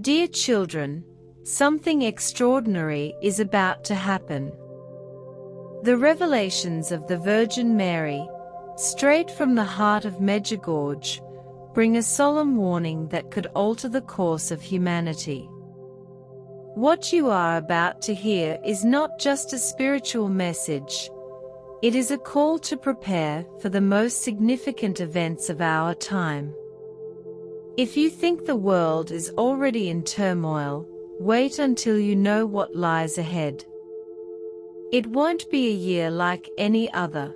Dear children, something extraordinary is about to happen. The revelations of the Virgin Mary, straight from the heart of Medjugorje, bring a solemn warning that could alter the course of humanity. What you are about to hear is not just a spiritual message. It is a call to prepare for the most significant events of our time. If you think the world is already in turmoil, wait until you know what lies ahead. It won't be a year like any other.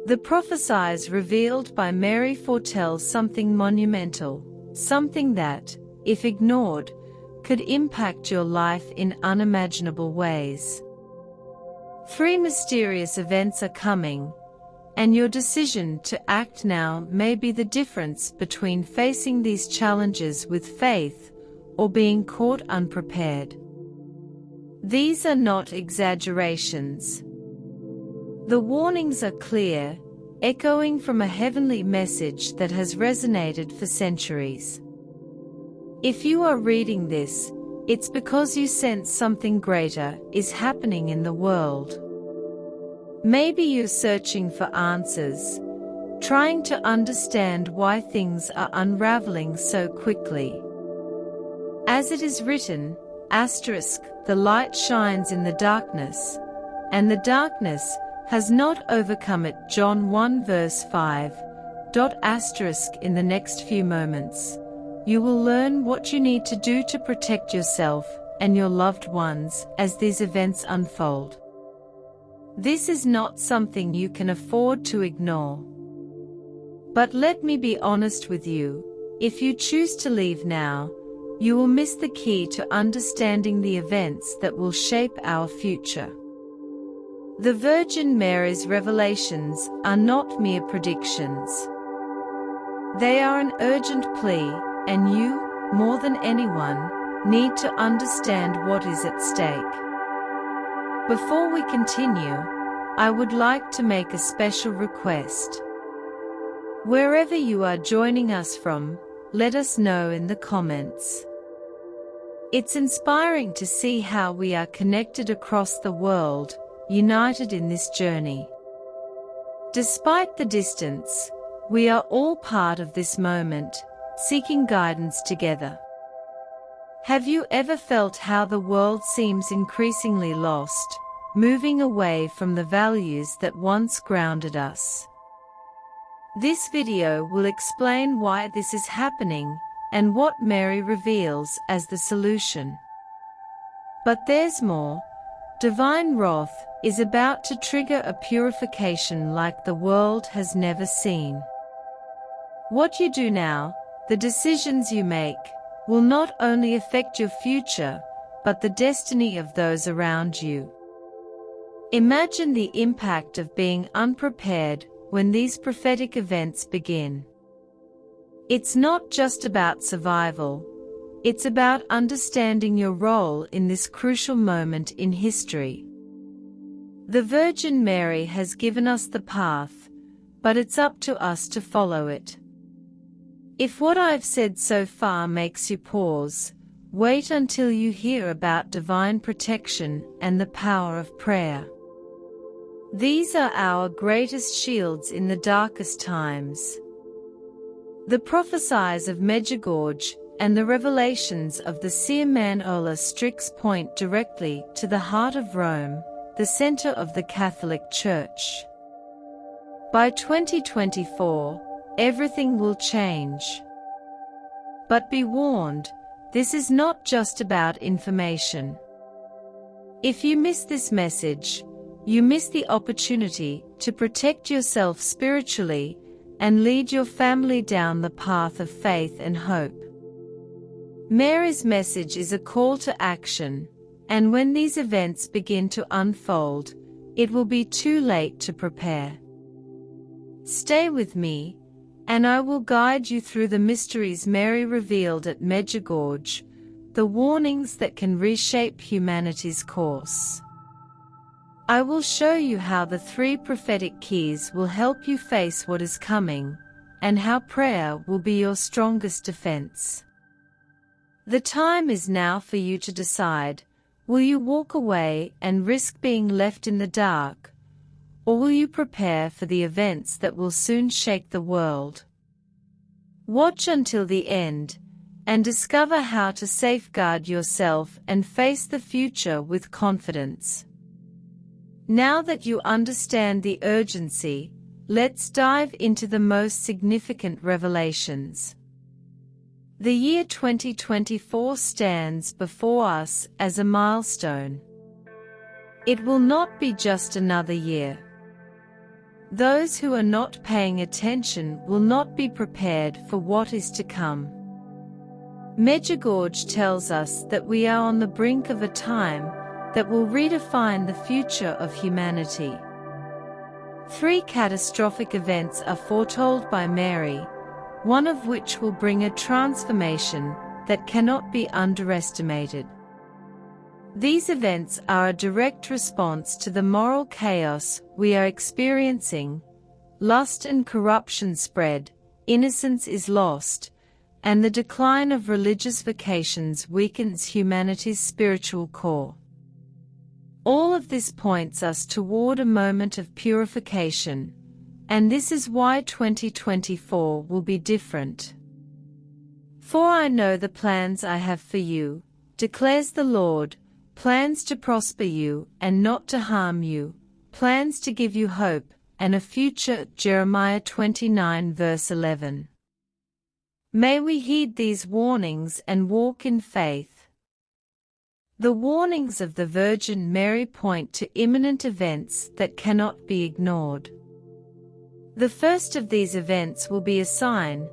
The prophecies revealed by Mary foretell something monumental, something that, if ignored, could impact your life in unimaginable ways. 3 mysterious events are coming, and your decision to act now may be the difference between facing these challenges with faith or being caught unprepared. These are not exaggerations. The warnings are clear, echoing from a heavenly message that has resonated for centuries. If you are reading this, it's because you sense something greater is happening in the world. Maybe you're searching for answers, trying to understand why things are unraveling so quickly. As it is written, the light shines in the darkness, and the darkness has not overcome it. John 1 verse 5. In the next few moments, you will learn what you need to do to protect yourself and your loved ones as these events unfold. This is not something you can afford to ignore. But let me be honest with you, if you choose to leave now, you will miss the key to understanding the events that will shape our future. The Virgin Mary's revelations are not mere predictions. They are an urgent plea, and you, more than anyone, need to understand what is at stake. Before we continue, I would like to make a special request. Wherever you are joining us from, let us know in the comments. It's inspiring to see how we are connected across the world, united in this journey. Despite the distance, we are all part of this moment, seeking guidance together. Have you ever felt how the world seems increasingly lost, moving away from the values that once grounded us? This video will explain why this is happening and what Mary reveals as the solution. But there's more. Divine wrath is about to trigger a purification like the world has never seen. What you do now, the decisions you make, will not only affect your future, but the destiny of those around you. Imagine the impact of being unprepared when these prophetic events begin. It's not just about survival, it's about understanding your role in this crucial moment in history. The Virgin Mary has given us the path, but it's up to us to follow it. If what I've said so far makes you pause, wait until you hear about divine protection and the power of prayer. These are our greatest shields in the darkest times. The prophecies of Medjugorje and the revelations of the seer Ola Strix point directly to the heart of Rome, the center of the Catholic Church. By 2024, everything will change. But be warned, this is not just about information. If you miss this message, you miss the opportunity to protect yourself spiritually and lead your family down the path of faith and hope. Mary's message is a call to action, and when these events begin to unfold, it will be too late to prepare. Stay with me, and I will guide you through the mysteries Mary revealed at Medjugorje, the warnings that can reshape humanity's course. I will show you how the 3 prophetic keys will help you face what is coming, and how prayer will be your strongest defense. The time is now for you to decide, will you walk away and risk being left in the dark, or will you prepare for the events that will soon shake the world? Watch until the end, and discover how to safeguard yourself and face the future with confidence. Now that you understand the urgency, let's dive into the most significant revelations. The year 2024 stands before us as a milestone. It will not be just another year. Those who are not paying attention will not be prepared for what is to come. Medjugorje tells us that we are on the brink of a time that will redefine the future of humanity. 3 catastrophic events are foretold by Mary, one of which will bring a transformation that cannot be underestimated. These events are a direct response to the moral chaos we are experiencing. Lust and corruption spread, innocence is lost, and the decline of religious vocations weakens humanity's spiritual core. All of this points us toward a moment of purification, and this is why 2024 will be different. For I know the plans I have for you, declares the Lord, plans to prosper you and not to harm you, plans to give you hope and a future. Jeremiah 29 verse 11. May we heed these warnings and walk in faith. The warnings of the Virgin Mary point to imminent events that cannot be ignored. The first of these events will be a sign,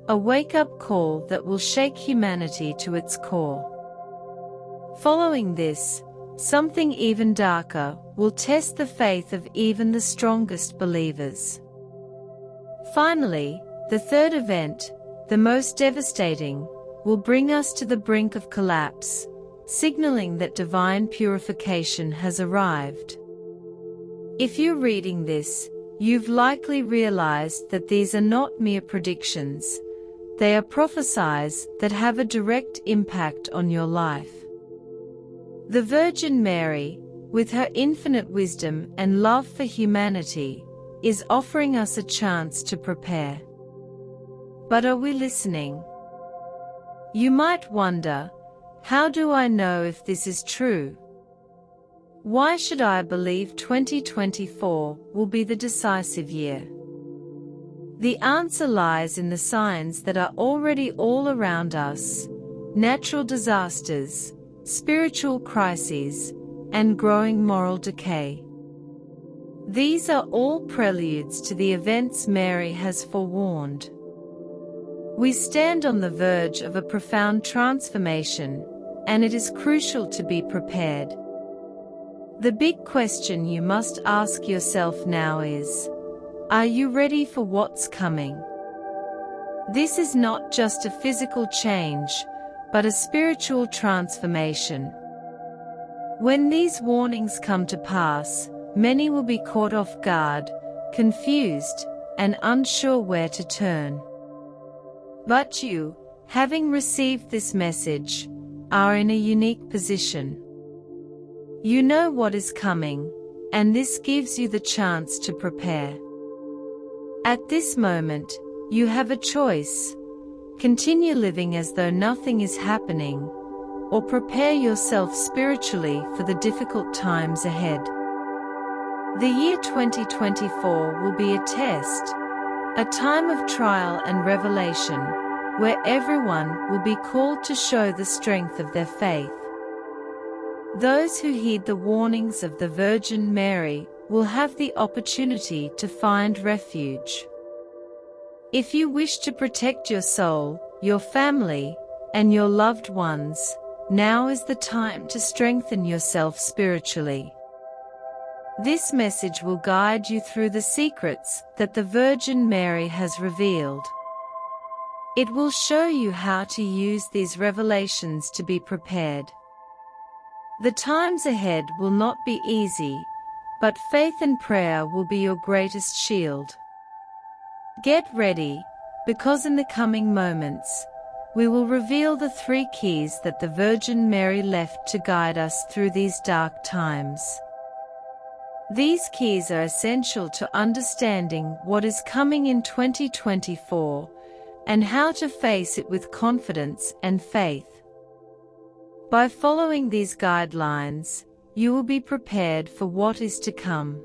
a wake-up call that will shake humanity to its core. Following this, something even darker will test the faith of even the strongest believers. Finally, the third event, the most devastating, will bring us to the brink of collapse, signaling that divine purification has arrived. If you're reading this, you've likely realized that these are not mere predictions, they are prophecies that have a direct impact on your life. The Virgin Mary, with her infinite wisdom and love for humanity, is offering us a chance to prepare. But are we listening? You might wonder, how do I know if this is true? Why should I believe 2024 will be the decisive year? The answer lies in the signs that are already all around us: natural disasters, spiritual crises, and growing moral decay. These are all preludes to the events Mary has forewarned. We stand on the verge of a profound transformation, and it is crucial to be prepared. The big question you must ask yourself now is, are you ready for what's coming? This is not just a physical change, but a spiritual transformation. When these warnings come to pass, many will be caught off guard, confused, and unsure where to turn. But you, having received this message, are in a unique position. You know what is coming, and this gives you the chance to prepare. At this moment, you have a choice: continue living as though nothing is happening, or prepare yourself spiritually for the difficult times ahead. The year 2024 will be a test, a time of trial and revelation, where everyone will be called to show the strength of their faith. Those who heed the warnings of the Virgin Mary will have the opportunity to find refuge. If you wish to protect your soul, your family, and your loved ones, now is the time to strengthen yourself spiritually. This message will guide you through the secrets that the Virgin Mary has revealed. It will show you how to use these revelations to be prepared. The times ahead will not be easy, but faith and prayer will be your greatest shield. Get ready, because in the coming moments, we will reveal the 3 keys that the Virgin Mary left to guide us through these dark times. These keys are essential to understanding what is coming in 2024 and how to face it with confidence and faith. By following these guidelines, you will be prepared for what is to come.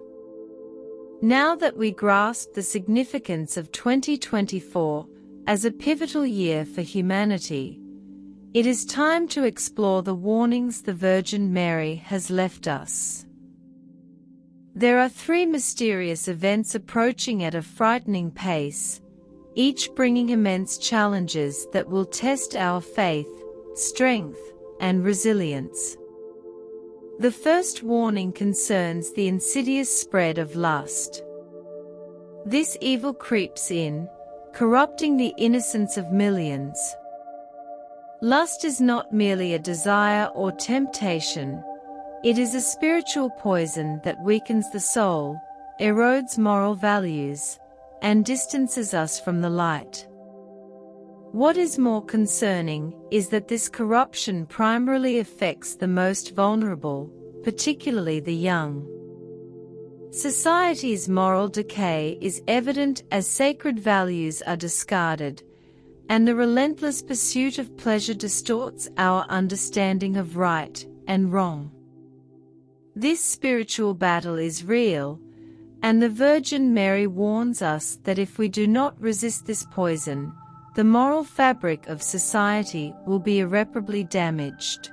Now that we grasp the significance of 2024 as a pivotal year for humanity, it is time to explore the warnings the Virgin Mary has left us. There are 3 mysterious events approaching at a frightening pace, each bringing immense challenges that will test our faith, strength, and resilience. The first warning concerns the insidious spread of lust. This evil creeps in, corrupting the innocence of millions. Lust is not merely a desire or temptation. It is a spiritual poison that weakens the soul, erodes moral values, and distances us from the light. What is more concerning is that this corruption primarily affects the most vulnerable, particularly the young. Society's moral decay is evident as sacred values are discarded, and the relentless pursuit of pleasure distorts our understanding of right and wrong. This spiritual battle is real, and the Virgin Mary warns us that if we do not resist this poison, the moral fabric of society will be irreparably damaged.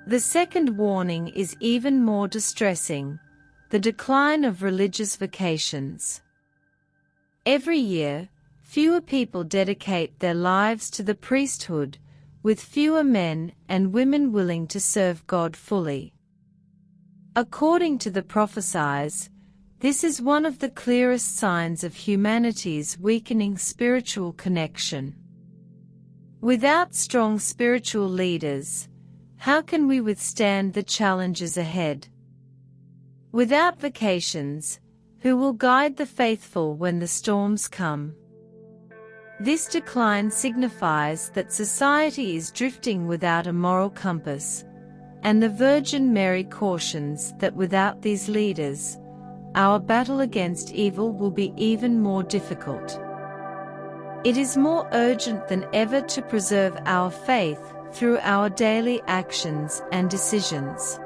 The second warning is even more distressing: the decline of religious vocations. Every year, fewer people dedicate their lives to the priesthood, with fewer men and women willing to serve God fully. According to the Prophecies, this is one of the clearest signs of humanity's weakening spiritual connection. Without strong spiritual leaders, how can we withstand the challenges ahead? Without vocations, who will guide the faithful when the storms come? This decline signifies that society is drifting without a moral compass, and the Virgin Mary cautions that without these leaders, our battle against evil will be even more difficult. It is more urgent than ever to preserve our faith through our daily actions and decisions.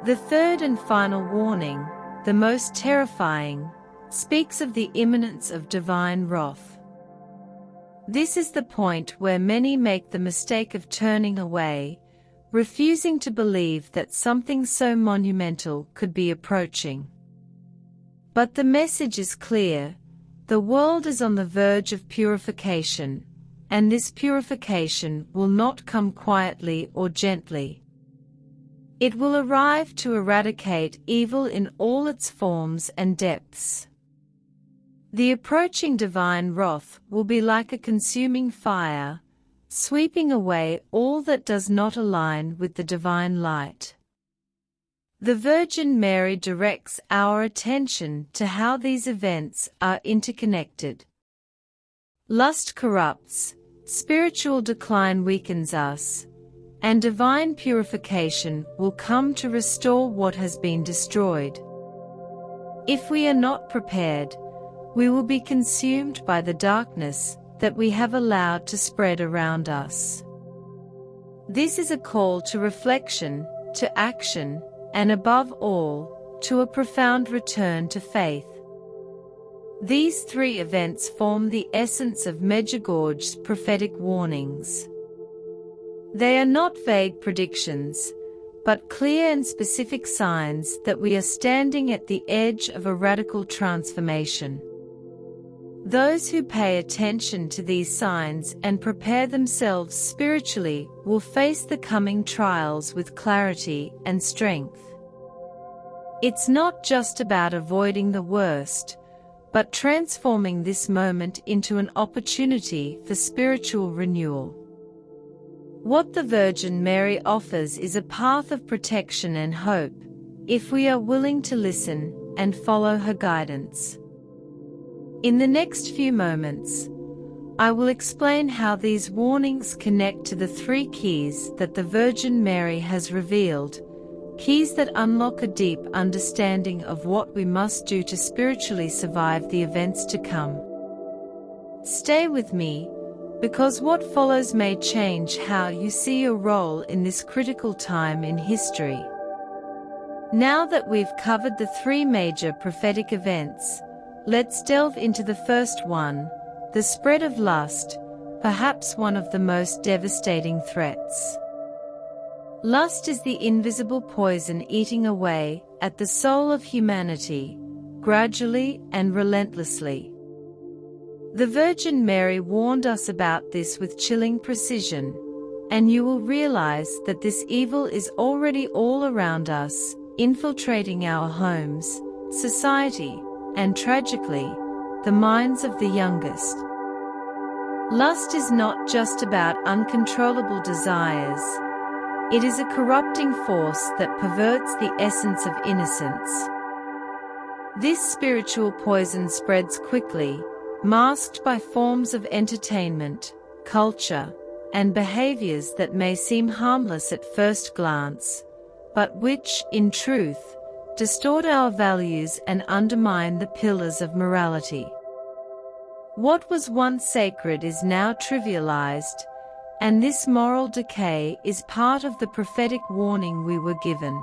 The third and final warning, the most terrifying, speaks of the imminence of divine wrath. This is the point where many make the mistake of turning away, refusing to believe that something so monumental could be approaching. But the message is clear: the world is on the verge of purification, and this purification will not come quietly or gently. It will arrive to eradicate evil in all its forms and depths. The approaching divine wrath will be like a consuming fire, sweeping away all that does not align with the divine light. The Virgin Mary directs our attention to how these events are interconnected. Lust corrupts, spiritual decline weakens us, and divine purification will come to restore what has been destroyed. If we are not prepared, we will be consumed by the darkness that we have allowed to spread around us. This is a call to reflection, to action, and above all, to a profound return to faith. These 3 events form the essence of Medjugorje's prophetic warnings. They are not vague predictions, but clear and specific signs that we are standing at the edge of a radical transformation. Those who pay attention to these signs and prepare themselves spiritually will face the coming trials with clarity and strength. It's not just about avoiding the worst, but transforming this moment into an opportunity for spiritual renewal. What the Virgin Mary offers is a path of protection and hope, if we are willing to listen and follow her guidance. In the next few moments, I will explain how these warnings connect to the three keys that the Virgin Mary has revealed, keys that unlock a deep understanding of what we must do to spiritually survive the events to come. Stay with me, because what follows may change how you see your role in this critical time in history. Now that we've covered the three major prophetic events, let's delve into the first one, the spread of lust, perhaps one of the most devastating threats. Lust is the invisible poison eating away at the soul of humanity, gradually and relentlessly. The Virgin Mary warned us about this with chilling precision, and you will realize that this evil is already all around us, infiltrating our homes, society, and tragically, the minds of the youngest. Lust is not just about uncontrollable desires. It is a corrupting force that perverts the essence of innocence. This spiritual poison spreads quickly, masked by forms of entertainment, culture, and behaviors that may seem harmless at first glance, but which, in truth, distort our values and undermine the pillars of morality. What was once sacred is now trivialized, and this moral decay is part of the prophetic warning we were given.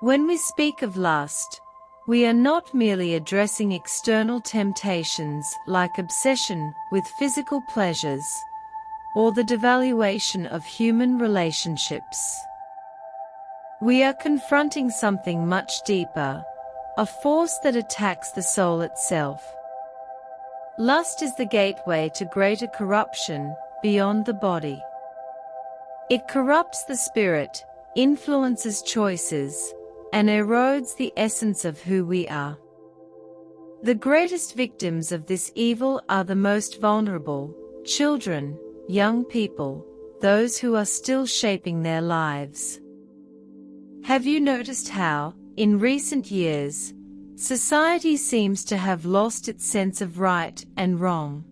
When we speak of lust, we are not merely addressing external temptations like obsession with physical pleasures, or the devaluation of human relationships. We are confronting something much deeper, a force that attacks the soul itself. Lust is the gateway to greater corruption beyond the body. It corrupts the spirit, influences choices, and erodes the essence of who we are. The greatest victims of this evil are the most vulnerable: children, young people, those who are still shaping their lives. Have you noticed how, in recent years, society seems to have lost its sense of right and wrong?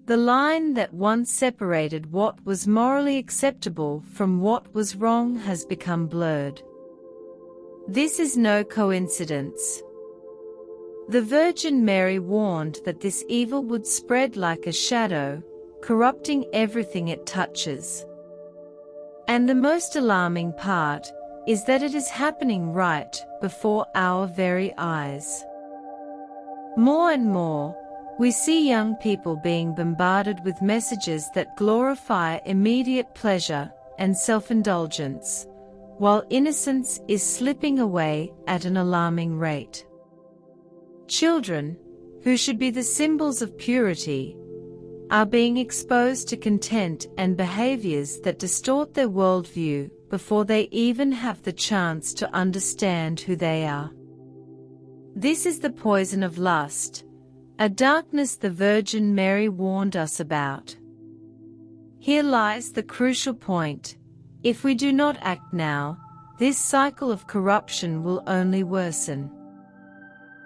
The line that once separated what was morally acceptable from what was wrong has become blurred. This is no coincidence. The Virgin Mary warned that this evil would spread like a shadow, corrupting everything it touches. And the most alarming part is that it is happening right before our very eyes. More and more, we see young people being bombarded with messages that glorify immediate pleasure and self-indulgence, while innocence is slipping away at an alarming rate. Children, who should be the symbols of purity, are being exposed to content and behaviors that distort their worldview before they even have the chance to understand who they are. This is the poison of lust, a darkness the Virgin Mary warned us about. Here lies the crucial point: if we do not act now, this cycle of corruption will only worsen.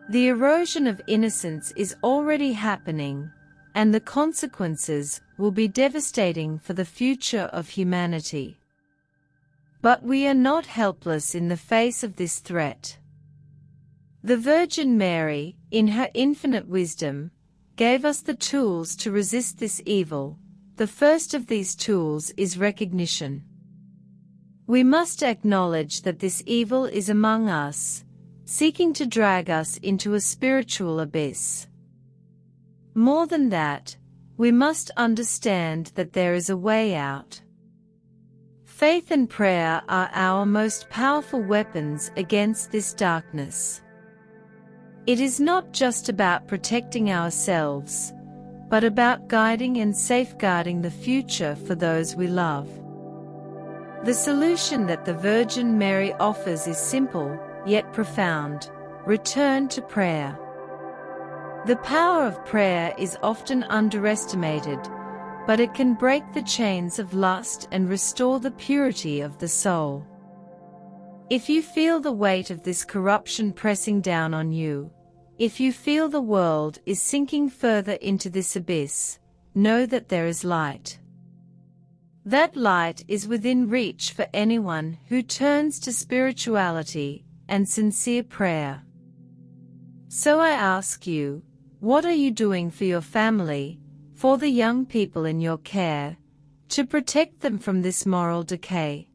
The erosion of innocence is already happening, and the consequences will be devastating for the future of humanity. But we are not helpless in the face of this threat. The Virgin Mary, in her infinite wisdom, gave us the tools to resist this evil. The first of these tools is recognition. We must acknowledge that this evil is among us, seeking to drag us into a spiritual abyss. More than that, we must understand that there is a way out. Faith and prayer are our most powerful weapons against this darkness. It is not just about protecting ourselves, but about guiding and safeguarding the future for those we love. The solution that the Virgin Mary offers is simple, yet profound: return to prayer. The power of prayer is often underestimated, but it can break the chains of lust and restore the purity of the soul. If you feel the weight of this corruption pressing down on you, If you feel the world is sinking further into this abyss, know that there is light. That light is within reach for anyone who turns to spirituality and sincere prayer. So I ask you, what are you doing for your family, for the young people in your care, to protect them from this moral decay?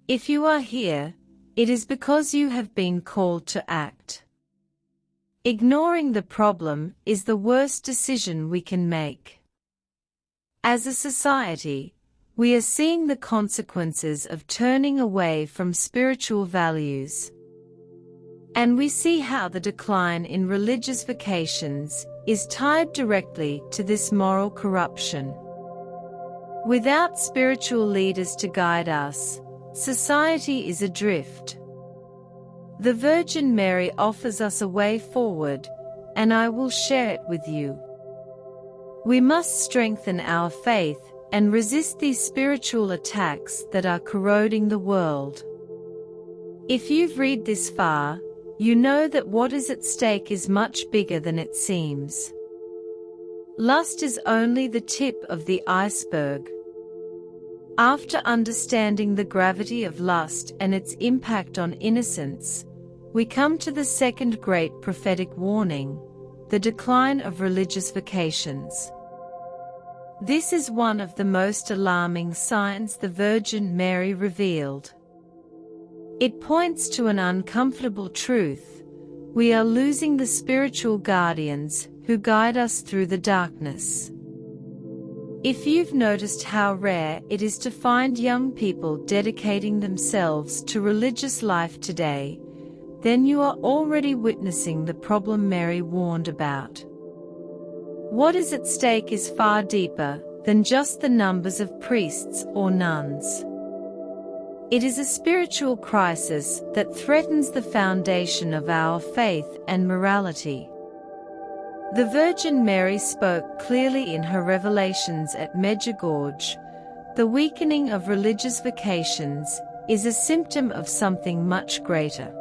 If you are here, it is because you have been called to act. Ignoring the problem is the worst decision we can make. As a society, we are seeing the consequences of turning away from spiritual values. And we see how the decline in religious vocations is tied directly to this moral corruption. Without spiritual leaders to guide us, society is adrift. The Virgin Mary offers us a way forward, and I will share it with you. We must strengthen our faith and resist these spiritual attacks that are corroding the world. If you've read this far, you know that what is at stake is much bigger than it seems. Lust is only the tip of the iceberg. After understanding the gravity of lust and its impact on innocence, we come to the second great prophetic warning, the decline of religious vocations. This is one of the most alarming signs the Virgin Mary revealed. It points to an uncomfortable truth: we are losing the spiritual guardians who guide us through the darkness. If you've noticed how rare it is to find young people dedicating themselves to religious life today, then you are already witnessing the problem Mary warned about. What is at stake is far deeper than just the numbers of priests or nuns. It is a spiritual crisis that threatens the foundation of our faith and morality. The Virgin Mary spoke clearly in her revelations at Medjugorje. The weakening of religious vocations is a symptom of something much greater.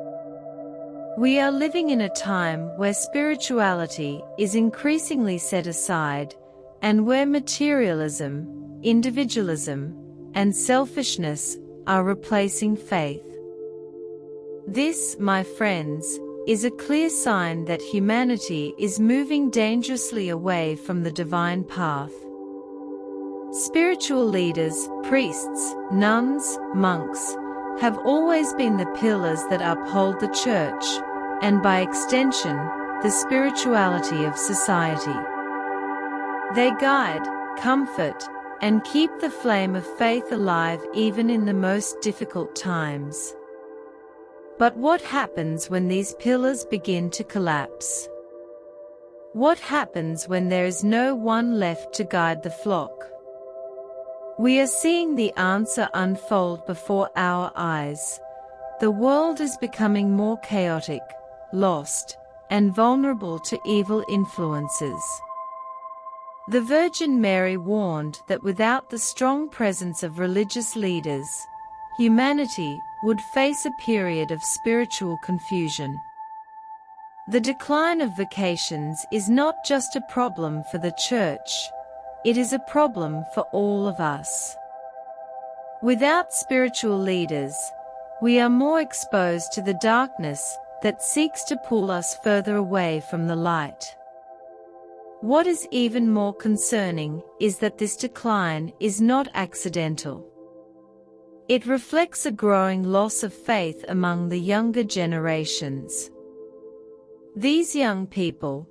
We are living in a time where spirituality is increasingly set aside, and where materialism, individualism, and selfishness are replacing faith. This, my friends, is a clear sign that humanity is moving dangerously away from the divine path. Spiritual leaders, priests, nuns, monks, have always been the pillars that uphold the Church, and by extension, the spirituality of society. They guide, comfort, and keep the flame of faith alive even in the most difficult times. But what happens when these pillars begin to collapse? What happens when there is no one left to guide the flock? We are seeing the answer unfold before our eyes. The world is becoming more chaotic, lost, and vulnerable to evil influences. The Virgin Mary warned that without the strong presence of religious leaders, humanity would face a period of spiritual confusion. The decline of vocations is not just a problem for the Church, it is a problem for all of us. Without spiritual leaders, we are more exposed to the darkness that seeks to pull us further away from the light. What is even more concerning is that this decline is not accidental. It reflects a growing loss of faith among the younger generations. These young people,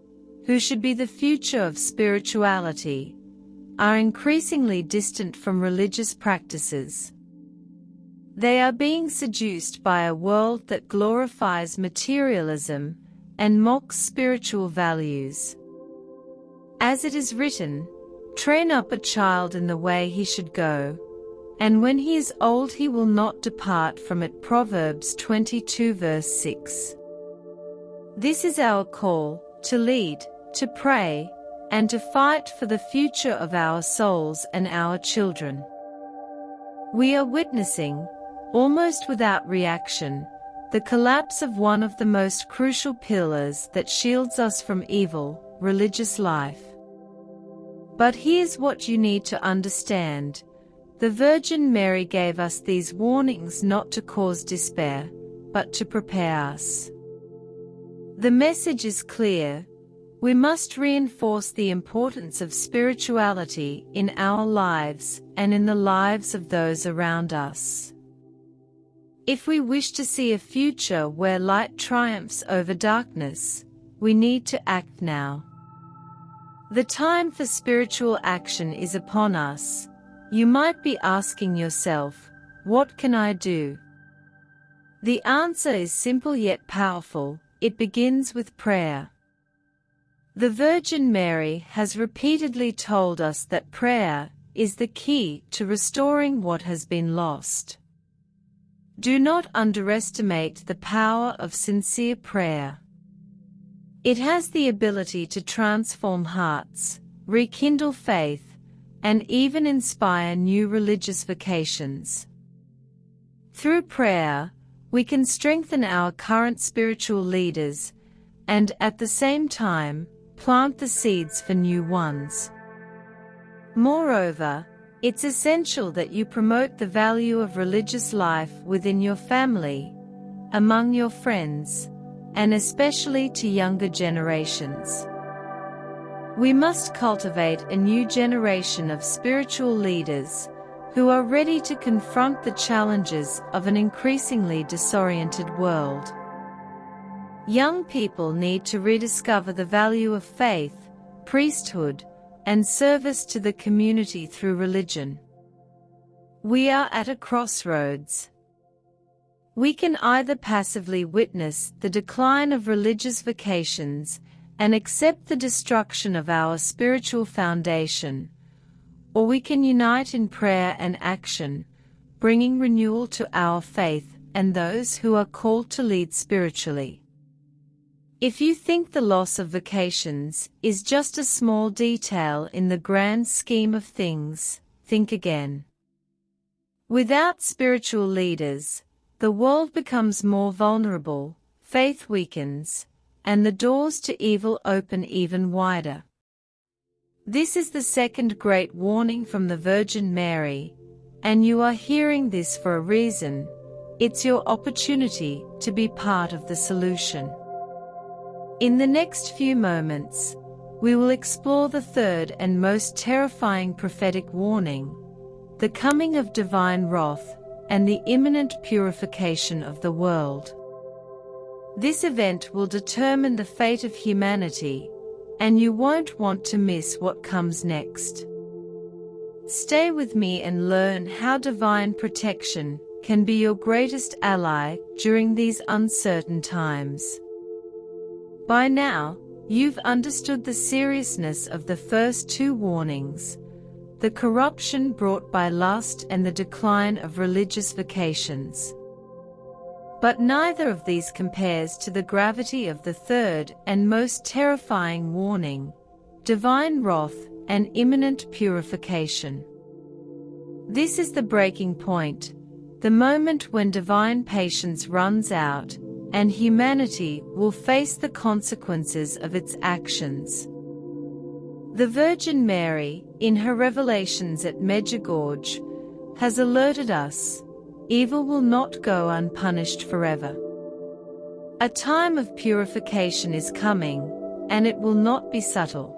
who should be the future of spirituality, are increasingly distant from religious practices. They are being seduced by a world that glorifies materialism and mocks spiritual values. As it is written, "Train up a child in the way he should go, and when he is old he will not depart from it." Proverbs 22 verse 6. This is our call, to lead, to pray, and to fight for the future of our souls and our children. We are witnessing, almost without reaction, the collapse of one of the most crucial pillars that shields us from evil, religious life. But here's what you need to understand. The Virgin Mary gave us these warnings not to cause despair, but to prepare us. The message is clear. We must reinforce the importance of spirituality in our lives and in the lives of those around us. If we wish to see a future where light triumphs over darkness, we need to act now. The time for spiritual action is upon us. You might be asking yourself, what can I do? The answer is simple yet powerful. It begins with prayer. The Virgin Mary has repeatedly told us that prayer is the key to restoring what has been lost. Do not underestimate the power of sincere prayer. It has the ability to transform hearts, rekindle faith, and even inspire new religious vocations. Through prayer, we can strengthen our current spiritual leaders and, at the same time, plant the seeds for new ones. Moreover, it's essential that you promote the value of religious life within your family, among your friends, and especially to younger generations. We must cultivate a new generation of spiritual leaders who are ready to confront the challenges of an increasingly disoriented world. Young people need to rediscover the value of faith, priesthood, and service to the community through religion. We are at a crossroads. We can either passively witness the decline of religious vocations and accept the destruction of our spiritual foundation, or we can unite in prayer and action, bringing renewal to our faith and those who are called to lead spiritually. If you think the loss of vocations is just a small detail in the grand scheme of things, think again. Without spiritual leaders, the world becomes more vulnerable, faith weakens, and the doors to evil open even wider. This is the second great warning from the Virgin Mary, and you are hearing this for a reason. It's your opportunity to be part of the solution. In the next few moments, we will explore the third and most terrifying prophetic warning, the coming of divine wrath and the imminent purification of the world. This event will determine the fate of humanity, and you won't want to miss what comes next. Stay with me and learn how divine protection can be your greatest ally during these uncertain times. By now, you've understood the seriousness of the first two warnings, the corruption brought by lust and the decline of religious vocations. But neither of these compares to the gravity of the third and most terrifying warning, divine wrath and imminent purification. This is the breaking point, the moment when divine patience runs out, and humanity will face the consequences of its actions. The Virgin Mary, in her revelations at Medjugorje, has alerted us. Evil will not go unpunished forever. A time of purification is coming, and it will not be subtle.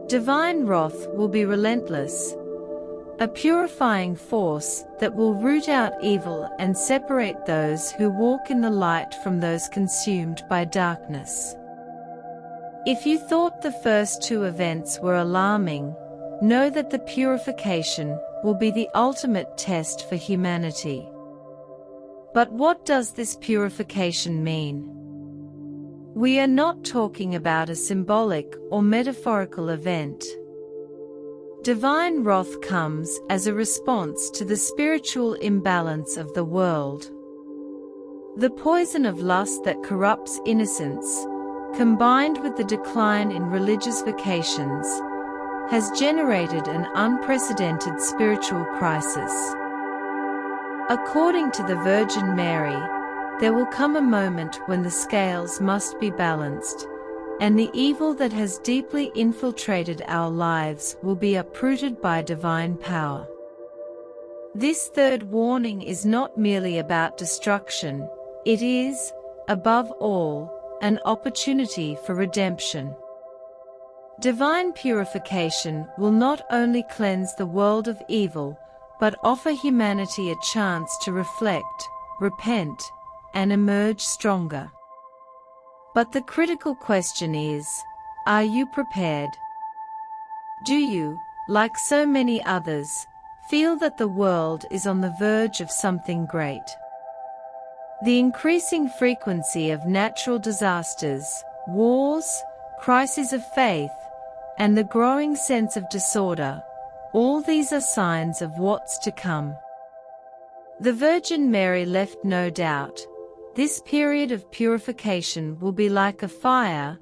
Divine wrath will be relentless, a purifying force that will root out evil and separate those who walk in the light from those consumed by darkness. If you thought the first two events were alarming, know that the purification will be the ultimate test for humanity. But what does this purification mean? We are not talking about a symbolic or metaphorical event. Divine wrath comes as a response to the spiritual imbalance of the world. The poison of lust that corrupts innocence, combined with the decline in religious vocations, has generated an unprecedented spiritual crisis. According to the Virgin Mary, there will come a moment when the scales must be balanced, and the evil that has deeply infiltrated our lives will be uprooted by divine power. This third warning is not merely about destruction, it is, above all, an opportunity for redemption. Divine purification will not only cleanse the world of evil, but offer humanity a chance to reflect, repent, and emerge stronger. But the critical question is, are you prepared? Do you, like so many others, feel that the world is on the verge of something great? The increasing frequency of natural disasters, wars, crises of faith, and the growing sense of disorder, all these are signs of what's to come. The Virgin Mary left no doubt. This period of purification will be like a fire,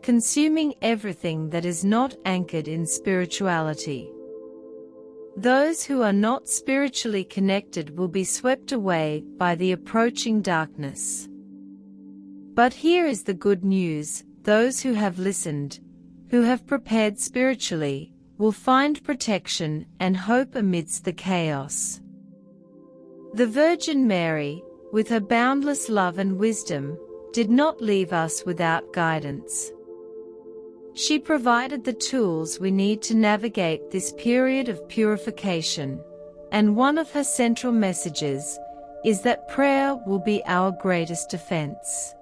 consuming everything that is not anchored in spirituality. Those who are not spiritually connected will be swept away by the approaching darkness. But here is the good news: those who have listened, who have prepared spiritually, will find protection and hope amidst the chaos. The Virgin Mary, with her boundless love and wisdom, did not leave us without guidance. She provided the tools we need to navigate this period of purification, and one of her central messages is that prayer will be our greatest defense.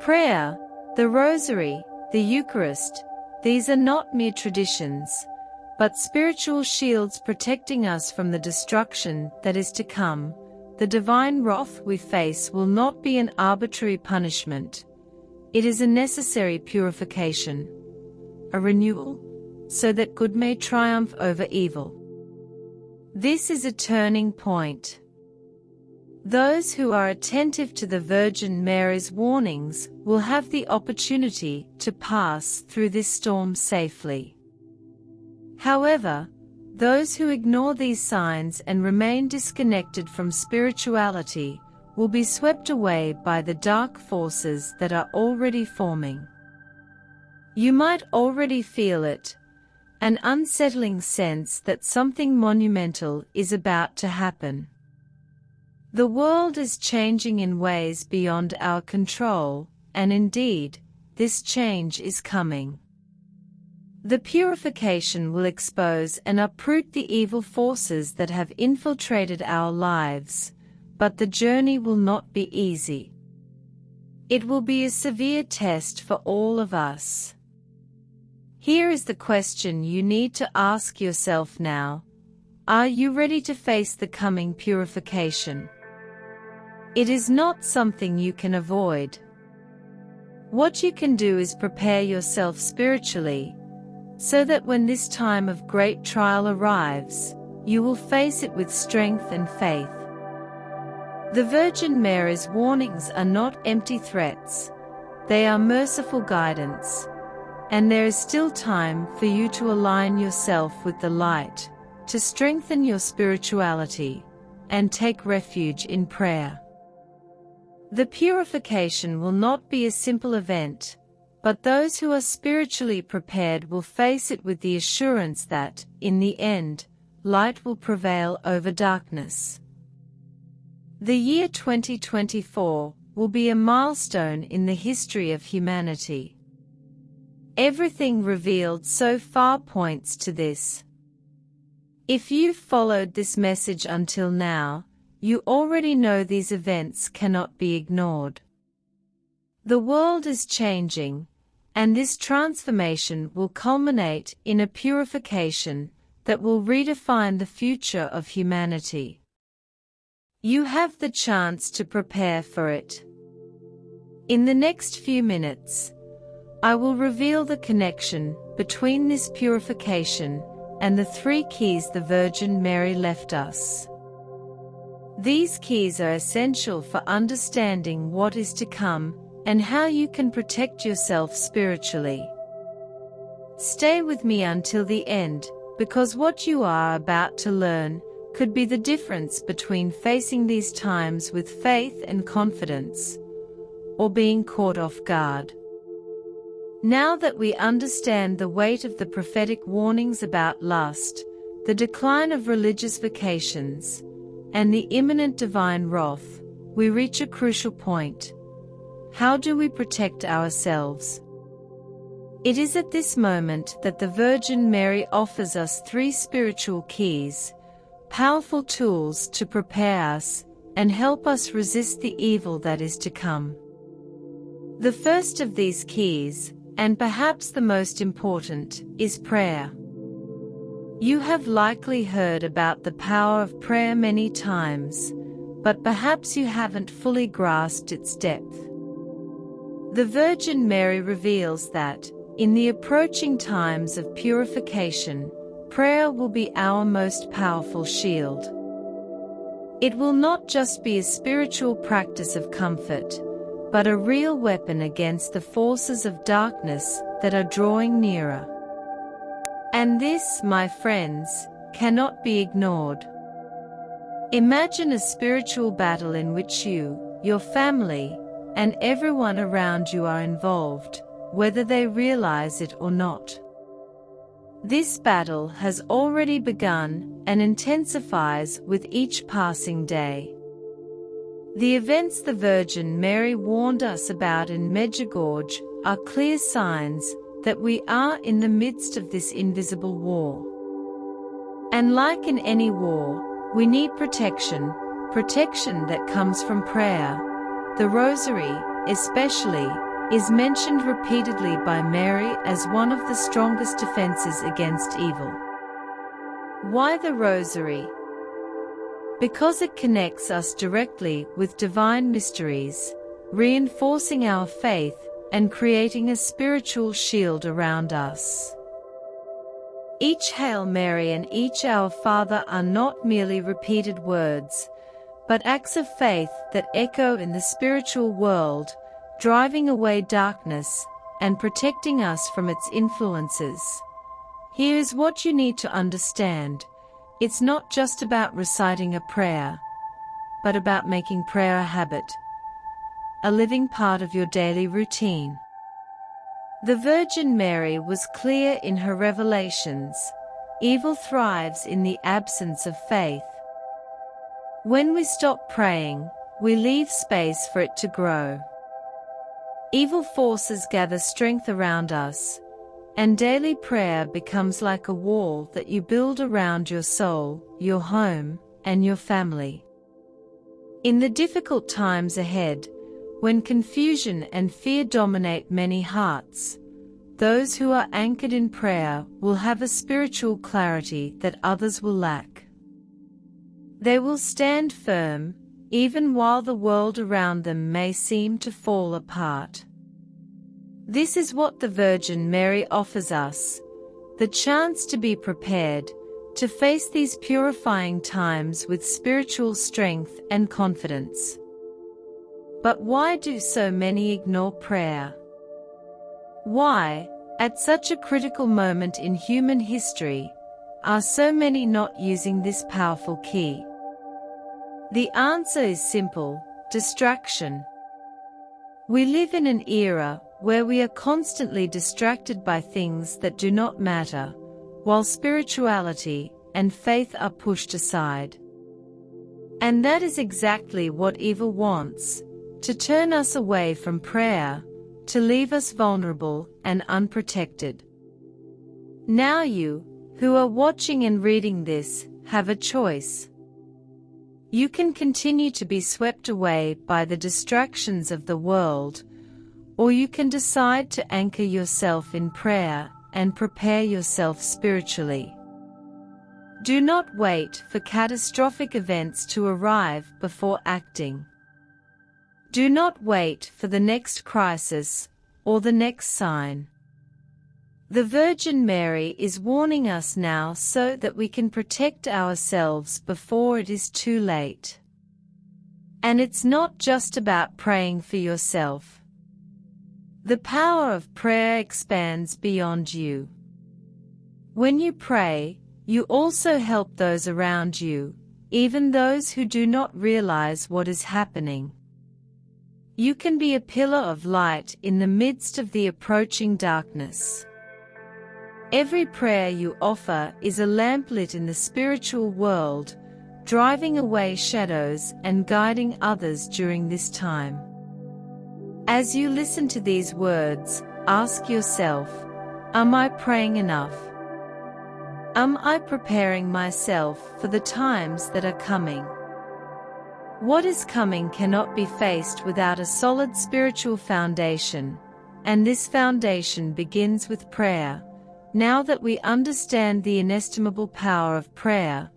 Prayer, the Rosary, the Eucharist, these are not mere traditions, but spiritual shields protecting us from the destruction that is to come. The divine wrath we face will not be an arbitrary punishment. It is a necessary purification, a renewal, so that good may triumph over evil. This is a turning point. Those who are attentive to the Virgin Mary's warnings will have the opportunity to pass through this storm safely. However, those who ignore these signs and remain disconnected from spirituality will be swept away by the dark forces that are already forming. You might already feel it, an unsettling sense that something monumental is about to happen. The world is changing in ways beyond our control, and indeed, this change is coming. The purification will expose and uproot the evil forces that have infiltrated our lives, but the journey will not be easy. It will be a severe test for all of us. Here is the question you need to ask yourself now: are you ready to face the coming purification? It is not something you can avoid. What you can do is prepare yourself spiritually, so that when this time of great trial arrives, you will face it with strength and faith. The Virgin Mary's warnings are not empty threats, they are merciful guidance, and there is still time for you to align yourself with the light, to strengthen your spirituality, and take refuge in prayer. The purification will not be a simple event, but those who are spiritually prepared will face it with the assurance that, in the end, light will prevail over darkness. The year 2024 will be a milestone in the history of humanity. Everything revealed so far points to this. If you've followed this message until now, you already know these events cannot be ignored. The world is changing, and this transformation will culminate in a purification that will redefine the future of humanity. You have the chance to prepare for it. In the next few minutes, I will reveal the connection between this purification and the 3 keys the Virgin Mary left us. These keys are essential for understanding what is to come and how you can protect yourself spiritually. Stay with me until the end, because what you are about to learn could be the difference between facing these times with faith and confidence, or being caught off guard. Now that we understand the weight of the prophetic warnings about lust, the decline of religious vocations, and the imminent divine wrath, we reach a crucial point. How do we protect ourselves? It is at this moment that the Virgin Mary offers us 3 spiritual keys, powerful tools to prepare us and help us resist the evil that is to come. The first of these keys, and perhaps the most important, is prayer. You have likely heard about the power of prayer many times, but perhaps you haven't fully grasped its depth. The Virgin Mary reveals that, in the approaching times of purification, prayer will be our most powerful shield. It will not just be a spiritual practice of comfort, but a real weapon against the forces of darkness that are drawing nearer. And this, my friends, cannot be ignored. Imagine a spiritual battle in which you, your family, and everyone around you are involved, whether they realize it or not. This battle has already begun and intensifies with each passing day. The events the Virgin Mary warned us about in Medjugorje are clear signs that we are in the midst of this invisible war. And like in any war, we need protection that comes from prayer. The Rosary, especially, is mentioned repeatedly by Mary as one of the strongest defenses against evil. Why the Rosary? Because it connects us directly with divine mysteries, reinforcing our faith and creating a spiritual shield around us. Each Hail Mary and each Our Father are not merely repeated words, but acts of faith that echo in the spiritual world, driving away darkness and protecting us from its influences. Here is what you need to understand. It's not just about reciting a prayer, but about making prayer a habit, a living part of your daily routine. The Virgin Mary was clear in her revelations. Evil thrives in the absence of faith. When we stop praying, we leave space for it to grow. Evil forces gather strength around us, and daily prayer becomes like a wall that you build around your soul, your home, and your family. In the difficult times ahead, when confusion and fear dominate many hearts, those who are anchored in prayer will have a spiritual clarity that others will lack. They will stand firm, even while the world around them may seem to fall apart. This is what the Virgin Mary offers us, the chance to be prepared, to face these purifying times with spiritual strength and confidence. But why do so many ignore prayer? Why, at such a critical moment in human history, are so many not using this powerful key? The answer is simple: distraction. We live in an era where we are constantly distracted by things that do not matter, while spirituality and faith are pushed aside. And that is exactly what evil wants, to turn us away from prayer, to leave us vulnerable and unprotected. Now you, who are watching and reading this, have a choice. You can continue to be swept away by the distractions of the world, or you can decide to anchor yourself in prayer and prepare yourself spiritually. Do not wait for catastrophic events to arrive before acting. Do not wait for the next crisis or the next sign. The Virgin Mary is warning us now so that we can protect ourselves before it is too late. And it's not just about praying for yourself. The power of prayer expands beyond you. When you pray, you also help those around you, even those who do not realize what is happening. You can be a pillar of light in the midst of the approaching darkness. Every prayer you offer is a lamplit in the spiritual world, driving away shadows and guiding others during this time. As you listen to these words, ask yourself, am I praying enough? Am I preparing myself for the times that are coming? What is coming cannot be faced without a solid spiritual foundation, and this foundation begins with prayer. Now that we understand the inestimable power of prayer,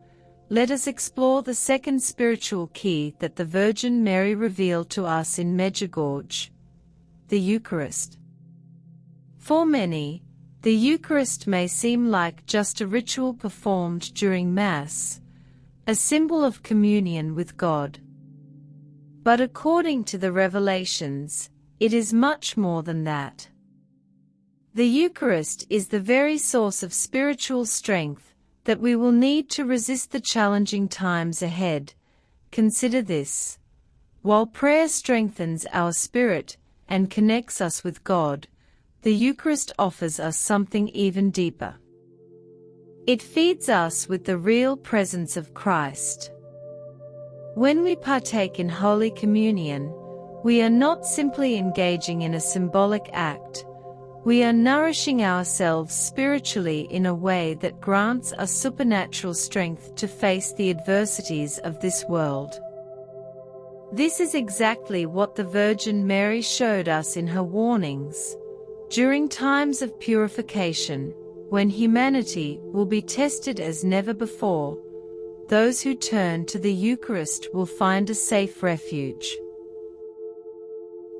let us explore the second spiritual key that the Virgin Mary revealed to us in Medjugorje: the Eucharist. For many, the Eucharist may seem like just a ritual performed during Mass, a symbol of communion with God. But according to the revelations, it is much more than that. The Eucharist is the very source of spiritual strength that we will need to resist the challenging times ahead. Consider this. While prayer strengthens our spirit and connects us with God, the Eucharist offers us something even deeper. It feeds us with the real presence of Christ. When we partake in Holy Communion, we are not simply engaging in a symbolic act. We are nourishing ourselves spiritually in a way that grants us supernatural strength to face the adversities of this world. This is exactly what the Virgin Mary showed us in her warnings. During times of purification, when humanity will be tested as never before, those who turn to the Eucharist will find a safe refuge.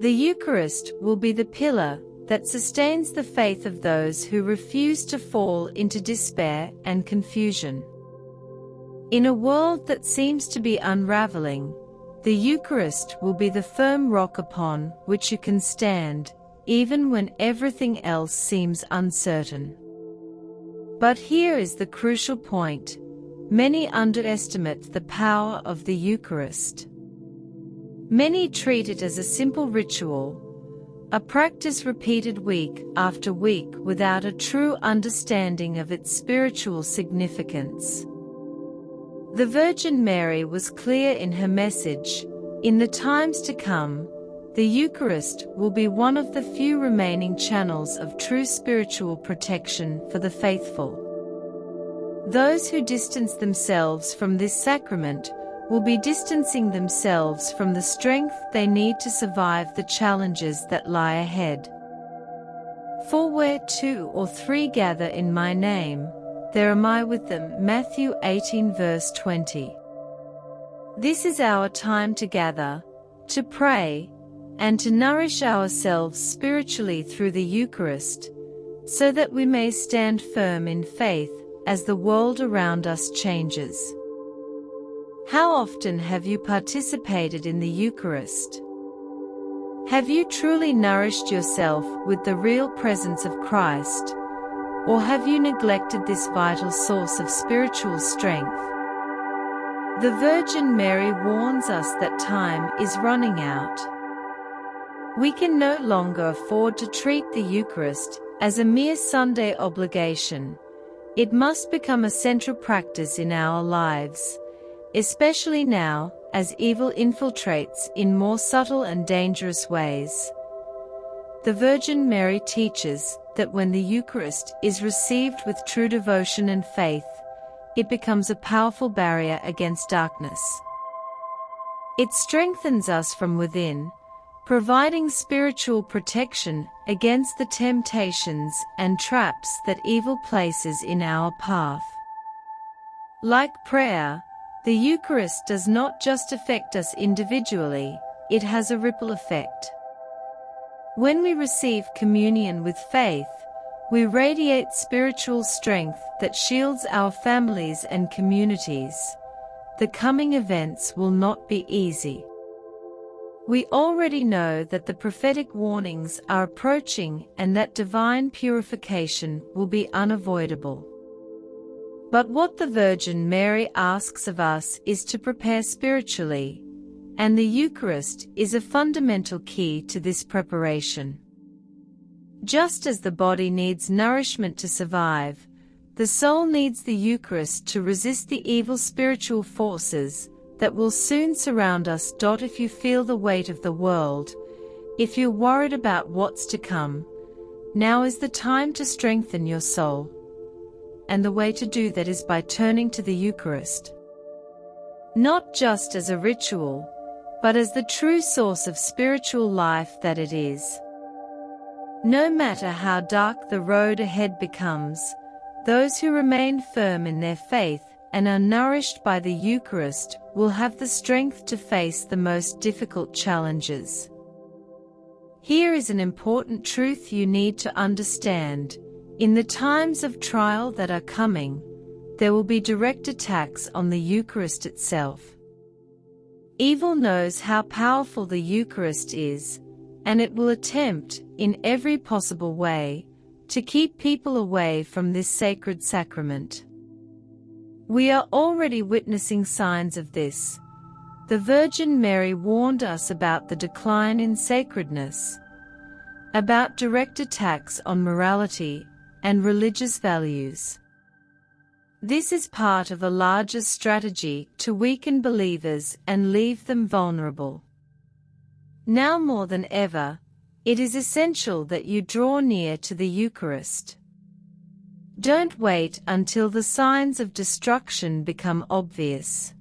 The Eucharist will be the pillar that sustains the faith of those who refuse to fall into despair and confusion. In a world that seems to be unraveling, the Eucharist will be the firm rock upon which you can stand, even when everything else seems uncertain. But here is the crucial point. Many underestimate the power of the Eucharist. Many treat it as a simple ritual, a practice repeated week after week without a true understanding of its spiritual significance. The Virgin Mary was clear in her message. In the times to come, the Eucharist will be one of the few remaining channels of true spiritual protection for the faithful. Those who distance themselves from this sacrament will be distancing themselves from the strength they need to survive the challenges that lie ahead. For where 2 or 3 gather in my name, there am I with them. Matthew 18 verse 20. This is our time to gather, to pray, and to nourish ourselves spiritually through the Eucharist, so that we may stand firm in faith as the world around us changes. How often have you participated in the Eucharist? Have you truly nourished yourself with the real presence of Christ, or have you neglected this vital source of spiritual strength? The Virgin Mary warns us that time is running out. We can no longer afford to treat the Eucharist as a mere Sunday obligation. It must become a central practice in our lives, especially now, as evil infiltrates in more subtle and dangerous ways. The Virgin Mary teaches that when the Eucharist is received with true devotion and faith, it becomes a powerful barrier against darkness. It strengthens us from within, providing spiritual protection against the temptations and traps that evil places in our path. Like prayer, the Eucharist does not just affect us individually, it has a ripple effect. When we receive communion with faith, we radiate spiritual strength that shields our families and communities. The coming events will not be easy. We already know that the prophetic warnings are approaching and that divine purification will be unavoidable. But what the Virgin Mary asks of us is to prepare spiritually, and the Eucharist is a fundamental key to this preparation. Just as the body needs nourishment to survive, the soul needs the Eucharist to resist the evil spiritual forces that will soon surround us. If you feel the weight of the world, if you're worried about what's to come, now is the time to strengthen your soul. And the way to do that is by turning to the Eucharist. Not just as a ritual, but as the true source of spiritual life that it is. No matter how dark the road ahead becomes, those who remain firm in their faith and are nourished by the Eucharist will have the strength to face the most difficult challenges. Here is an important truth you need to understand. In the times of trial that are coming, there will be direct attacks on the Eucharist itself. Evil knows how powerful the Eucharist is, and it will attempt, in every possible way, to keep people away from this sacred sacrament. We are already witnessing signs of this. The Virgin Mary warned us about the decline in sacredness, about direct attacks on morality and religious values. This is part of a larger strategy to weaken believers and leave them vulnerable. Now more than ever, it is essential that you draw near to the Eucharist. Don't wait until the signs of destruction become obvious.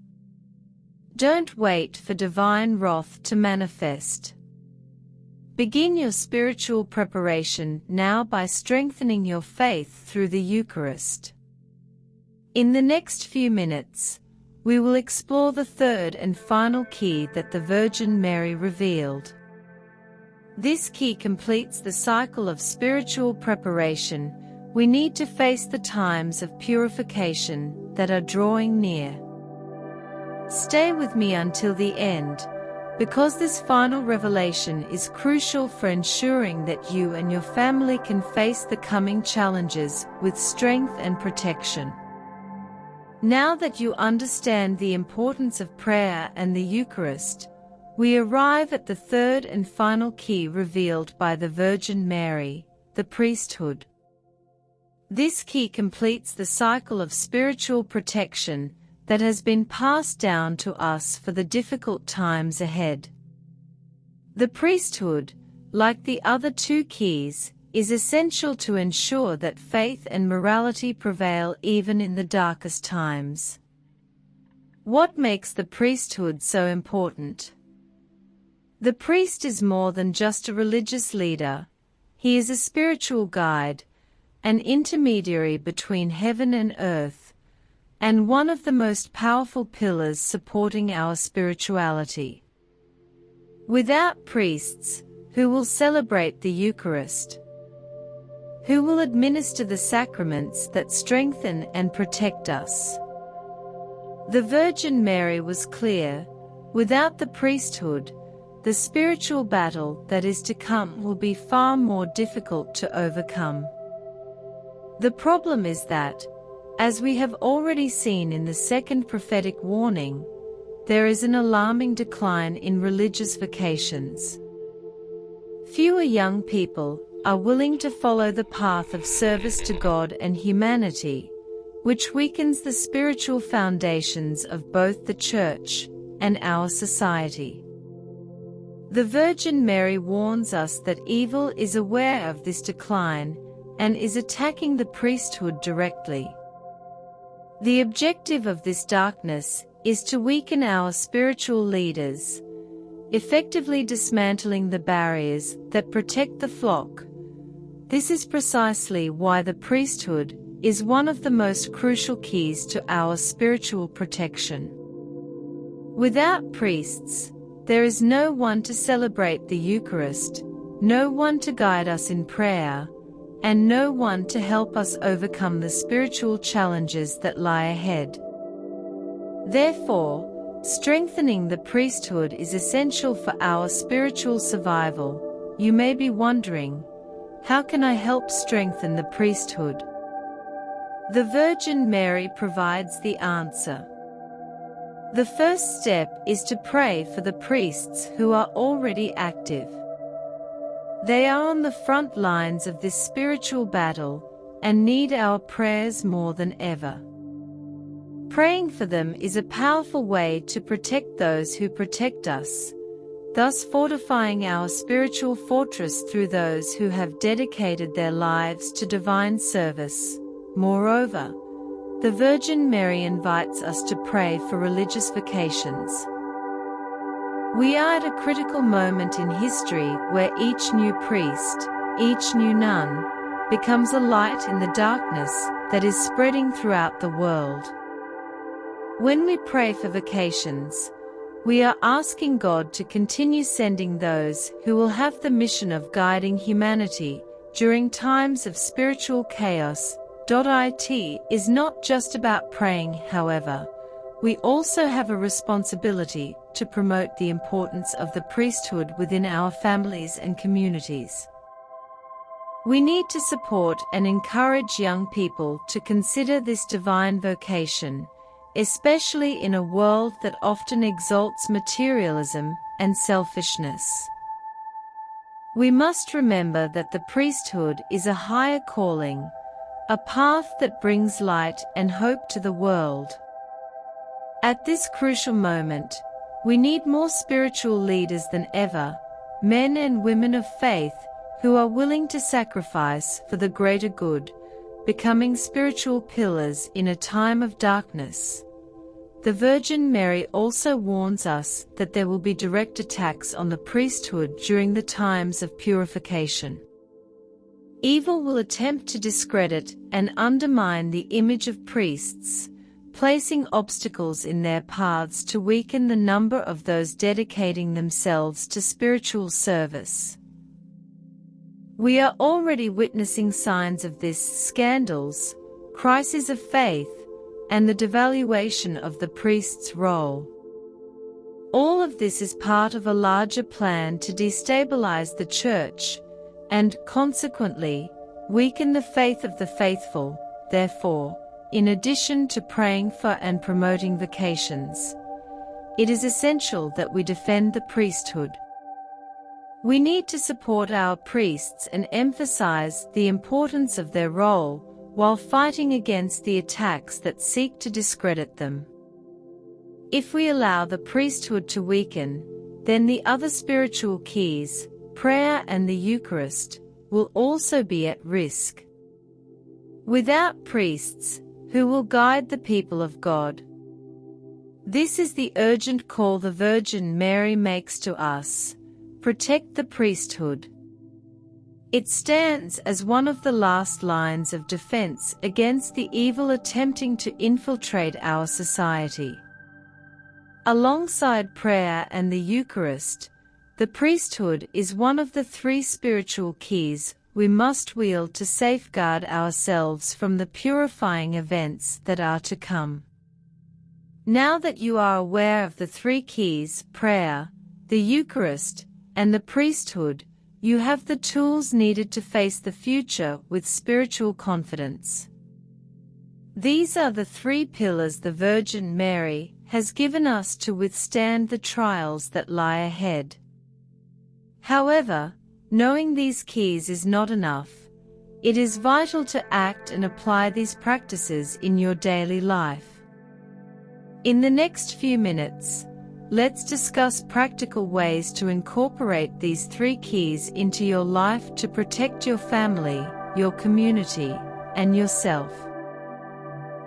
Don't wait for divine wrath to manifest. Begin your spiritual preparation now by strengthening your faith through the Eucharist. In the next few minutes, we will explore the third and final key that the Virgin Mary revealed. This key completes the cycle of spiritual preparation. We need to face the times of purification that are drawing near. Stay with me until the end, because this final revelation is crucial for ensuring that you and your family can face the coming challenges with strength and protection. Now that you understand the importance of prayer and the Eucharist, we arrive at the third and final key revealed by the Virgin Mary, the priesthood. This key completes the cycle of spiritual protection that has been passed down to us for the difficult times ahead. The priesthood, like the other two keys, is essential to ensure that faith and morality prevail even in the darkest times. What makes the priesthood so important? The priest is more than just a religious leader. He is a spiritual guide, an intermediary between heaven and earth, and one of the most powerful pillars supporting our spirituality. Without priests, who will celebrate the Eucharist? Who will administer the sacraments that strengthen and protect us? The Virgin Mary was clear: without the priesthood, the spiritual battle that is to come will be far more difficult to overcome. The problem is that, as we have already seen in the second prophetic warning, there is an alarming decline in religious vocations. Fewer young people are willing to follow the path of service to God and humanity, which weakens the spiritual foundations of both the Church and our society. The Virgin Mary warns us that evil is aware of this decline and is attacking the priesthood directly. The objective of this darkness is to weaken our spiritual leaders, effectively dismantling the barriers that protect the flock. This is precisely why the priesthood is one of the most crucial keys to our spiritual protection. Without priests, there is no one to celebrate the Eucharist, no one to guide us in prayer, and no one to help us overcome the spiritual challenges that lie ahead. Therefore, strengthening the priesthood is essential for our spiritual survival. You may be wondering, how can I help strengthen the priesthood? The Virgin Mary provides the answer. The first step is to pray for the priests who are already active. They are on the front lines of this spiritual battle and need our prayers more than ever. Praying for them is a powerful way to protect those who protect us, thus fortifying our spiritual fortress through those who have dedicated their lives to divine service. Moreover, the Virgin Mary invites us to pray for religious vocations. We are at a critical moment in history where each new priest, each new nun, becomes a light in the darkness that is spreading throughout the world. When we pray for vocations, we are asking God to continue sending those who will have the mission of guiding humanity during times of spiritual chaos. It is not just about praying, however. We also have a responsibility to promote the importance of the priesthood within our families and communities. We need to support and encourage young people to consider this divine vocation, especially in a world that often exalts materialism and selfishness. We must remember that the priesthood is a higher calling, a path that brings light and hope to the world. At this crucial moment, we need more spiritual leaders than ever, men and women of faith who are willing to sacrifice for the greater good, becoming spiritual pillars in a time of darkness. The Virgin Mary also warns us that there will be direct attacks on the priesthood during the times of purification. Evil will attempt to discredit and undermine the image of priests, placing obstacles in their paths to weaken the number of those dedicating themselves to spiritual service. We are already witnessing signs of this: scandals, crises of faith, and the devaluation of the priest's role. All of this is part of a larger plan to destabilize the Church and, consequently, weaken the faith of the faithful. Therefore, in addition to praying for and promoting vocations, it is essential that we defend the priesthood. We need to support our priests and emphasize the importance of their role while fighting against the attacks that seek to discredit them. If we allow the priesthood to weaken, then the other spiritual keys, prayer and the Eucharist, will also be at risk. Without priests, who will guide the people of God? This is the urgent call the Virgin Mary makes to us: protect the priesthood. It stands as one of the last lines of defense against the evil attempting to infiltrate our society. Alongside prayer and the Eucharist, the priesthood is one of the three spiritual keys we must wield to safeguard ourselves from the purifying events that are to come. Now that you are aware of the three keys, prayer, the Eucharist, and the priesthood, you have the tools needed to face the future with spiritual confidence. These are the three pillars the Virgin Mary has given us to withstand the trials that lie ahead. However, knowing these keys is not enough. It is vital to act and apply these practices in your daily life. In the next few minutes, let's discuss practical ways to incorporate these three keys into your life to protect your family, your community, and yourself.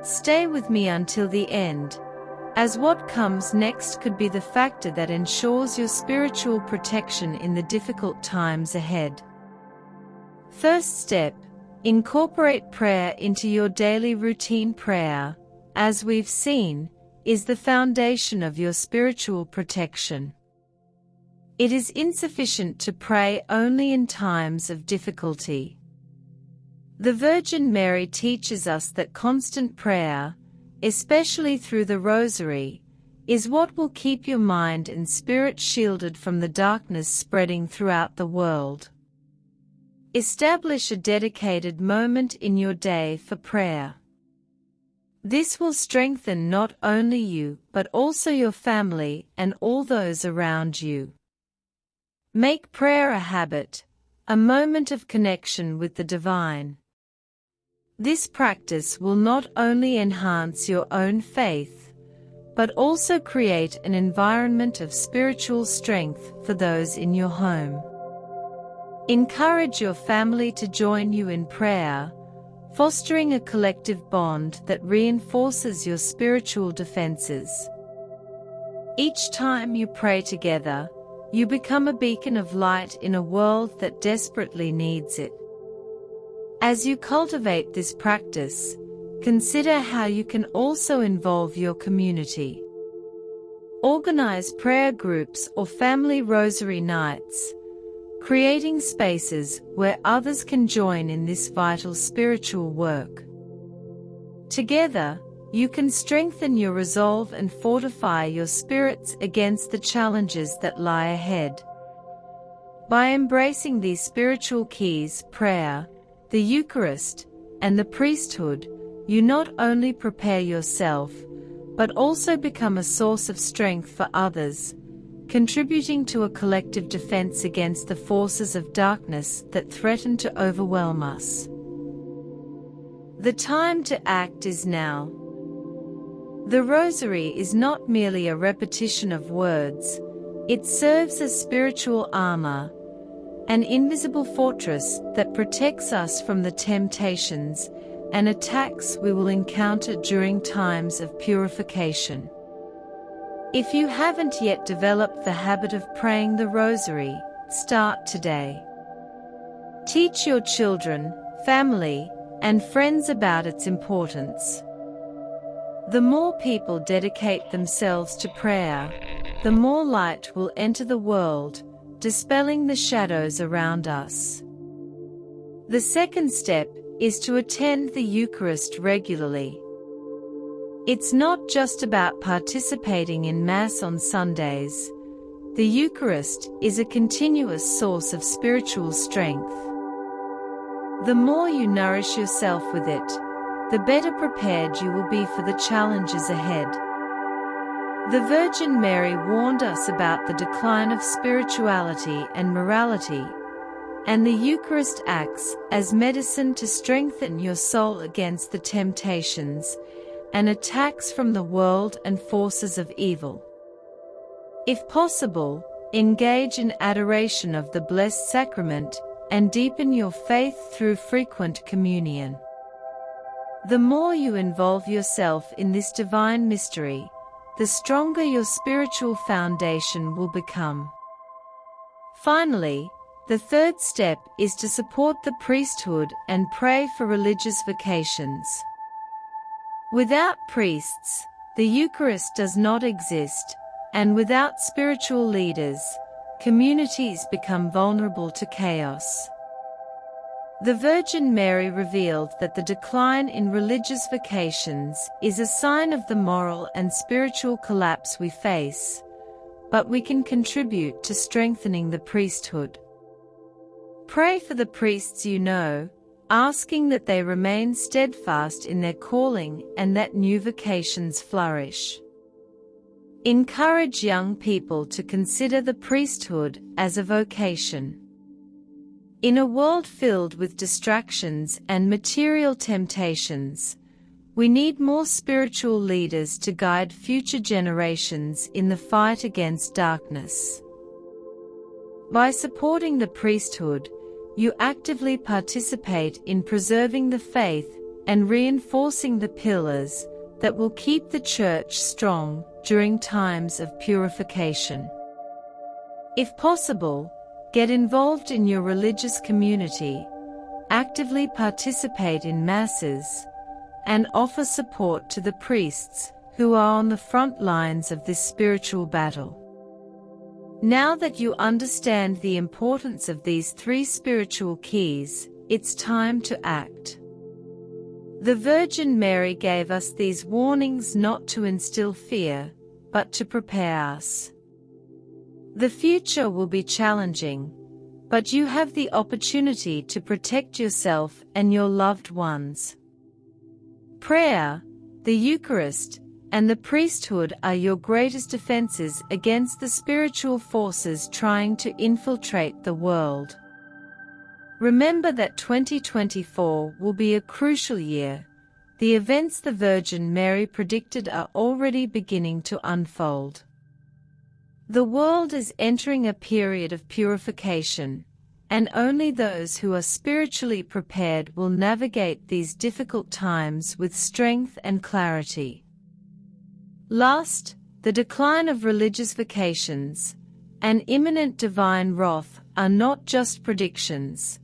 Stay with me until the end, as what comes next could be the factor that ensures your spiritual protection in the difficult times ahead. First step: incorporate prayer into your daily routine. Prayer, as we've seen, is the foundation of your spiritual protection. It is insufficient to pray only in times of difficulty. The Virgin Mary teaches us that constant prayer, especially through the Rosary, is what will keep your mind and spirit shielded from the darkness spreading throughout the world. Establish a dedicated moment in your day for prayer. This will strengthen not only you but also your family and all those around you. Make prayer a habit, a moment of connection with the divine. This practice will not only enhance your own faith, but also create an environment of spiritual strength for those in your home. Encourage your family to join you in prayer, fostering a collective bond that reinforces your spiritual defenses. Each time you pray together, you become a beacon of light in a world that desperately needs it. As you cultivate this practice, consider how you can also involve your community. Organize prayer groups or family rosary nights, creating spaces where others can join in this vital spiritual work. Together, you can strengthen your resolve and fortify your spirits against the challenges that lie ahead. By embracing these spiritual keys, prayer, the Eucharist, and the priesthood, you not only prepare yourself, but also become a source of strength for others, contributing to a collective defense against the forces of darkness that threaten to overwhelm us. The time to act is now. The Rosary is not merely a repetition of words, it serves as spiritual armor, an invisible fortress that protects us from the temptations and attacks we will encounter during times of purification. If you haven't yet developed the habit of praying the Rosary, start today. Teach your children, family, and friends about its importance. The more people dedicate themselves to prayer, the more light will enter the world, dispelling the shadows around us. The second step is to attend the Eucharist regularly. It's not just about participating in Mass on Sundays. The Eucharist is a continuous source of spiritual strength. The more you nourish yourself with it, the better prepared you will be for the challenges ahead. The Virgin Mary warned us about the decline of spirituality and morality, and the Eucharist acts as medicine to strengthen your soul against the temptations and attacks from the world and forces of evil. If possible, engage in adoration of the Blessed Sacrament and deepen your faith through frequent communion. The more you involve yourself in this divine mystery, the stronger your spiritual foundation will become. Finally, the third step is to support the priesthood and pray for religious vocations. Without priests, the Eucharist does not exist, and without spiritual leaders, communities become vulnerable to chaos. The Virgin Mary revealed that the decline in religious vocations is a sign of the moral and spiritual collapse we face, but we can contribute to strengthening the priesthood. Pray for the priests you know, asking that they remain steadfast in their calling and that new vocations flourish. Encourage young people to consider the priesthood as a vocation. In a world filled with distractions and material temptations, we need more spiritual leaders to guide future generations in the fight against darkness. By supporting the priesthood, you actively participate in preserving the faith and reinforcing the pillars that will keep the Church strong during times of purification. If possible, get involved in your religious community, actively participate in Masses, and offer support to the priests who are on the front lines of this spiritual battle. Now that you understand the importance of these three spiritual keys, it's time to act. The Virgin Mary gave us these warnings not to instill fear, but to prepare us. The future will be challenging, but you have the opportunity to protect yourself and your loved ones. Prayer, The Eucharist and the priesthood are your greatest defenses against the spiritual forces trying to infiltrate the world. Remember that 2024 will be a crucial year. The events the Virgin Mary predicted are already beginning to unfold. The world is entering a period of purification, and only those who are spiritually prepared will navigate these difficult times with strength and clarity. Last, the decline of religious vocations and imminent divine wrath are not just predictions.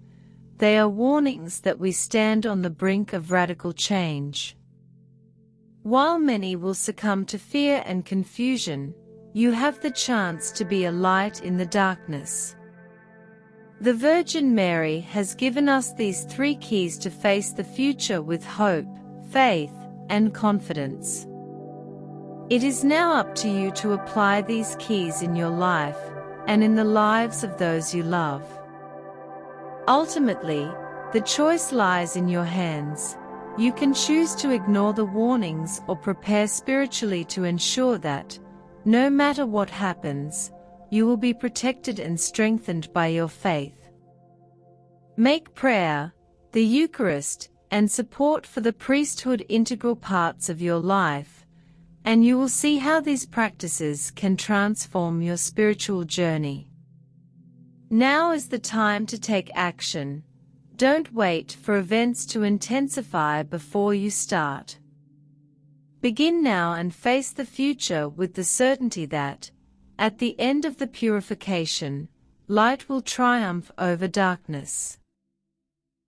They are warnings that we stand on the brink of radical change. While many will succumb to fear and confusion, you have the chance to be a light in the darkness. The Virgin Mary has given us these 3 keys to face the future with hope, faith, and confidence. It is now up to you to apply these keys in your life and in the lives of those you love. Ultimately, the choice lies in your hands. You can choose to ignore the warnings or prepare spiritually to ensure that, no matter what happens, you will be protected and strengthened by your faith. Make prayer, the Eucharist, and support for the priesthood integral parts of your life, and you will see how these practices can transform your spiritual journey. Now is the time to take action. Don't wait for events to intensify before you start. Begin now and face the future with the certainty that, at the end of the purification, light will triumph over darkness.